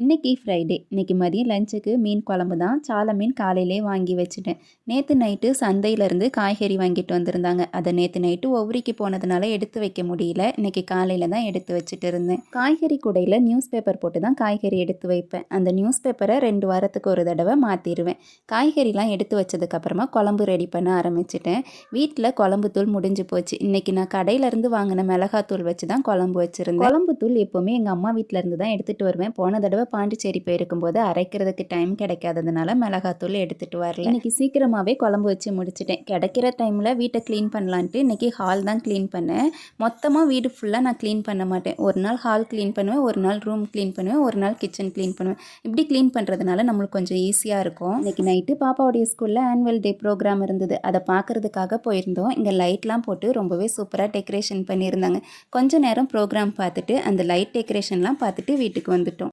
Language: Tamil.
இன்னைக்கு ஃப்ரைடே. இன்னைக்கு மதியம் லஞ்சுக்கு மீன் குழம்பு தான். சால மீன் காலையிலே வாங்கி வச்சுட்டேன். நேற்று நைட்டு சந்தையிலேருந்து காய்கறி வாங்கிட்டு வந்திருந்தாங்க. அதை நேற்று நைட்டு ஒவ்வரிக்கு போனதுனால எடுத்து வைக்க முடியல. இன்னைக்கு காலையில் தான் எடுத்து வச்சுட்டு இருந்தேன். காய்கறி கூடையில் நியூஸ் பேப்பர் போட்டு தான் காய்கறி எடுத்து வைப்பேன். அந்த நியூஸ் பேப்பரை 2 வாரத்துக்கு ஒரு தடவை மாற்றிடுவேன். காய்கறிலாம் எடுத்து வச்சதுக்கப்புறமா குழம்பு ரெடி பண்ண ஆரம்பிச்சிட்டேன். வீட்டில் குழம்பு தூள் முடிஞ்சு போச்சு. இன்னைக்கு நான் கடையிலேருந்து வாங்கின மிளகாத்தூள் வச்சு தான் குழம்பு வச்சுருந்தேன். குழம்பு தூள் எப்போவுமே எங்கள் அம்மா வீட்டிலேருந்து தான் எடுத்துகிட்டு வருவேன். போன தடவை பாண்டிச்சேரி போயிருக்கும்போது அரைக்கிறதுக்கு டைம் கிடைக்காததுனால மிளகாத்தூள் எடுத்துகிட்டு வரல. இன்றைக்கி சீக்கிரமாகவே குழம்பு வச்சு முடிச்சிட்டேன். கிடைக்கிற டைமில் வீட்டை க்ளீன் பண்ணலான்ட்டு இன்றைக்கி ஹால் தான் க்ளீன் பண்ணேன். மொத்தமாக வீடு ஃபுல்லாக நான் க்ளீன் பண்ண மாட்டேன். ஒரு நாள் ஹால் க்ளீன் பண்ணுவேன், ஒரு நாள் ரூம் க்ளீன் பண்ணுவேன், ஒரு நாள் கிச்சன் க்ளீன் பண்ணுவேன். இப்படி க்ளீன் பண்ணுறதுனால நம்மளுக்கு கொஞ்சம் ஈஸியாக இருக்கும். இன்றைக்கி நைட்டு பாப்பாவுடைய ஸ்கூலில் ஆனுவல் டே ப்ரோக்ராம் இருந்தது. அதை பார்க்குறதுக்காக போயிருந்தோம். இங்கே லைட்லாம் போட்டு ரொம்பவே சூப்பராக டெக்கரேஷன் பண்ணியிருந்தாங்க. கொஞ்ச நேரம் ப்ரோக்ராம் பார்த்துட்டு அந்த லைட் டெக்கரேஷன்லாம் பார்த்துட்டு வீட்டுக்கு வந்துட்டோம்.